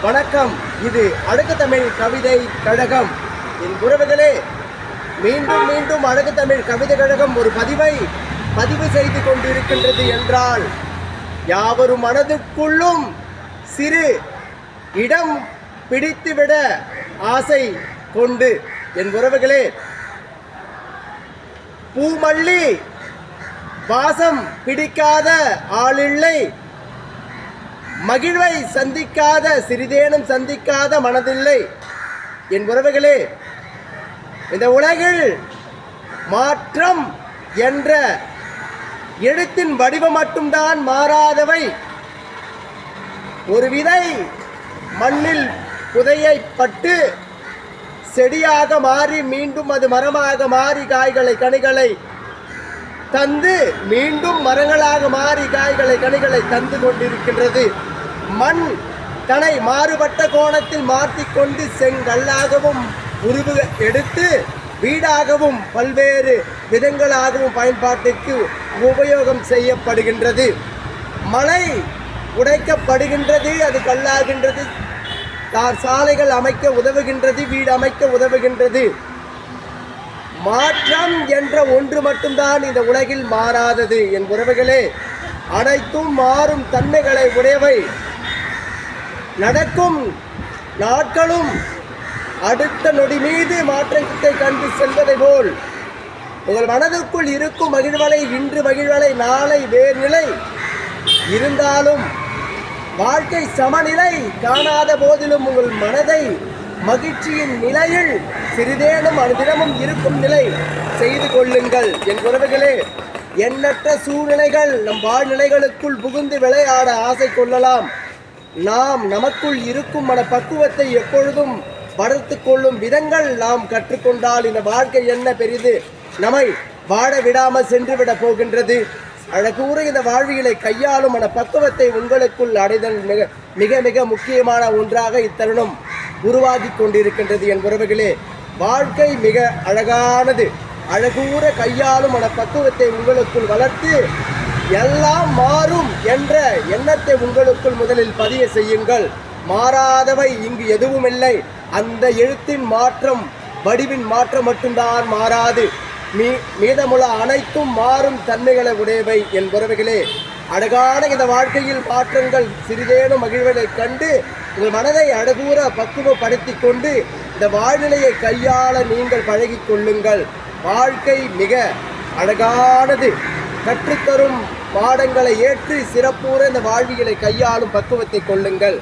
வணக்கம். இது அழகு தமிழ் கவிதை கழகம். என் உறவுகளே, மீண்டும் மீண்டும் அழகு தமிழ் கவிதை கழகம் ஒரு பதிவு செய்து கொண்டிருக்கின்றது என்றால், யாவரும் மனதுக்குள்ளும் சிறு இடம் பிடித்துவிட ஆசை கொண்டு, என் உறவுகளே, பூமல்லி வாசம் பிடிக்காத ஆளில்லை, மகிழ்வை சந்திக்காத சிறிதேனும் சந்திக்காத மனதில்லை. என் உறவுகளே, இந்த உலகில் மாற்றம் என்ற எழுத்தின் வடிவம் மட்டும்தான் மாறாதவை. ஒரு விதை மண்ணில் புதையப்பட்டு செடியாக மாறி மீண்டும் அது மரமாக மாறி காய்களை கனிகளை தந்து மீண்டும் மரங்களாக மாறி காய்களை கனிகளை தந்து கொண்டிருக்கின்றது. மண் தன்னை மாறுபட்ட கோணத்தில் மாற்றிக்கொண்டு செங்கல்லாகவும் உருவு எடுத்து வீடாகவும் பல்வேறு விதங்களாகவும் பயன்பாட்டுக்கு உபயோகம் செய்யப்படுகின்றது. மலை உடைக்கப்படுகின்றது, அது கல்லாகின்றது. சாலைகள் அமைக்க உதவுகின்றது, வீடு அமைக்க உதவுகின்றது. மாற்றம் என்ற ஒன்று மட்டும்தான் இந்த உலகில் மாறாதது. என் உறவுகளே, அனைத்தும் மாறும் தன்மைகளை உடையவை. நடக்கும் நாட்களும் அடுத்த நொடி மீது மாற்றத்தை கண்டு செல்வதை போல் உங்கள் மனதுக்குள் இருக்கும் மகிழ்வலை இன்று மகிழ்வலை நாளை வேறு நிலை இருந்தாலும் வாழ்க்கை சமநிலை காணாத போதிலும் உங்கள் மனதை மகிழ்ச்சியின் நிலையில் சிறிதேனும் அனுதினமும் இருக்கும் நிலை செய்து கொள்ளுங்கள். என் உறவுகளே, எண்ணற்ற சூழ்நிலைகள் நம் வாழ்நிலைகளுக்குள் புகுந்து விளையாட ஆசை கொள்ளலாம். நாம் நமக்குள் இருக்கும் மனப்பக்குவத்தை எப்பொழுதும் வளர்த்து கொள்ளும் விதங்கள் நாம் கற்றுக்கொண்டால் இந்த வாழ்க்கை என்ன பெரிது நம்மை வாழ விடாமல் சென்றுவிட போகின்றது. அழகூற இந்த வாழ்வியலை கையாளும் மனப்பக்குவத்தை உங்களுக்குள் அடைதல் மிக மிக முக்கியமான ஒன்றாக இத்தருணம் உருவாகி கொண்டிருக்கின்றது. என் உறவுகளே, வாழ்க்கை மிக அழகானது. அழகூற கையாளும் மனப்பக்குவத்தை உங்களுக்குள் வளர்த்து எல்லாம் மாறும் என்ற எண்ணத்தை உங்களுக்குள் முதலில் பதிய செய்யுங்கள். மாறாதவை இங்கு எதுவும் இல்லை. அந்த எழுத்தின் மாற்றம், வடிவின் மாற்றம் மட்டும்தான் மாறாது. மீதமுள்ள அனைத்தும் மாறும் தன்மைகளை உடையவை. என் உறவுகளே, அழகான இந்த வாழ்க்கையில் மாற்றங்கள் சிறிதேனும் மகிழ்வதை கண்டு உங்கள் மனதை அழகூற பக்குவப்படுத்தி கொண்டு இந்த வாழ்நிலையை கையாள நீங்கள் பழகி கொள்ளுங்கள். வாழ்க்கை மிக அழகானது. கற்றுத்தரும் பாடங்களை ஏற்று சிறப்புற இந்த வாழ்வியலை கையாளும் பக்குவத்தை கொள்ளுங்கள்.